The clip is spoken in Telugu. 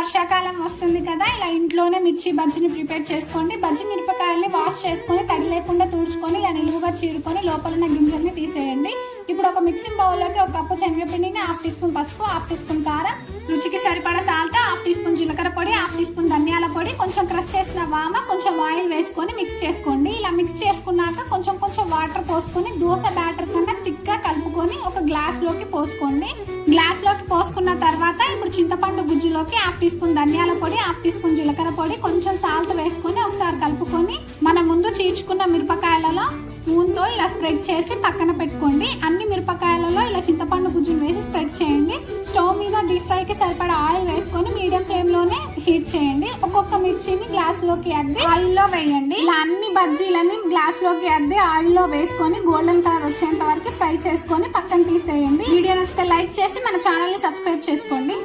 వర్షాకాలం వస్తుంది కదా, ఇలా ఇంట్లోనే మిర్చి బజ్జీని ప్రిపేర్ చేసుకోండి. బజ్జీ మిరపకాయల్ని వాష్ చేసుకొని తడి లేకుండా తుడుచుకొని ఇలా నిలువుగా చీరుకొని లోపల ఉన్న గింజల్ని తీసేయండి. ఇప్పుడు ఒక మిక్సింగ్ బౌల్లోకి ఒక కప్పు శనగపిండిని, 1/2 టీ స్పూన్ పసుపు, 1/2 టీ స్పూన్ కారం, రుచికి సరిపడా సాల్ట్, 1/2 టీ స్పూన్ జీలకర్ర పొడి, 1/2 టీ స్పూన్ ధనియాల పొడి, కొంచెం క్రష్ చేసిన వామ, కొంచెం ఆయిల్ వేసుకొని మిక్స్ చేసుకోండి. ఇలా మిక్స్ చేసుకున్నాక కొంచెం వాటర్ పోసుకొని దోశ బ్యాటర్ కన్నా థిక్గా కలుపుకొని ఒక గ్లాస్ లోకి పోసుకోండి. గ్లాస్ లోకి పోసుకున్న తర్వాత ఇప్పుడు చింతపండు గుజ్జులోకి 1/2 టీ స్పూన్ ధనియాల పొడి, 1/2 టీ స్పూన్ జీలకర్ర పొడి, కొంచెం సాల్ట్ వేసుకొని ఒకసారి కలుపుకొని మన ముందు చీల్చుకున్న మిరపకాయలలో స్పూన్ తో ఇలా స్ప్రెడ్ చేసి పక్కన పెట్టుకోండి. అన్ని మిరపకాయలలో ఇలా చింతపండు గుజ్జును వేసి స్ప్రెడ్ చేయండి. స్టవ్ మీద డీప్ ఫ్రై కి సరిపడా ఆయిల్ వేసుకొని మీడియం ఫ్లేమ్ లోనే హీట్ చేయండి. ఒక్కొక్క మిర్చిని గ్లాస్ లోకి అద్ది ఆయిల్ లో వేయండి. ఇలా అన్ని బజ్జీలని గ్లాస్ లోకి అద్ది ఆయిల్ లో వేసుకొని గోల్డెన్ కలర్ వచ్చేంత వరకు ఫ్రై చేసుకొని పక్కన తీసేయండి. వీడియో నచ్చితే లైక్ చేసి మన ఛానల్ ని సబ్స్క్రైబ్ చేసుకోండి.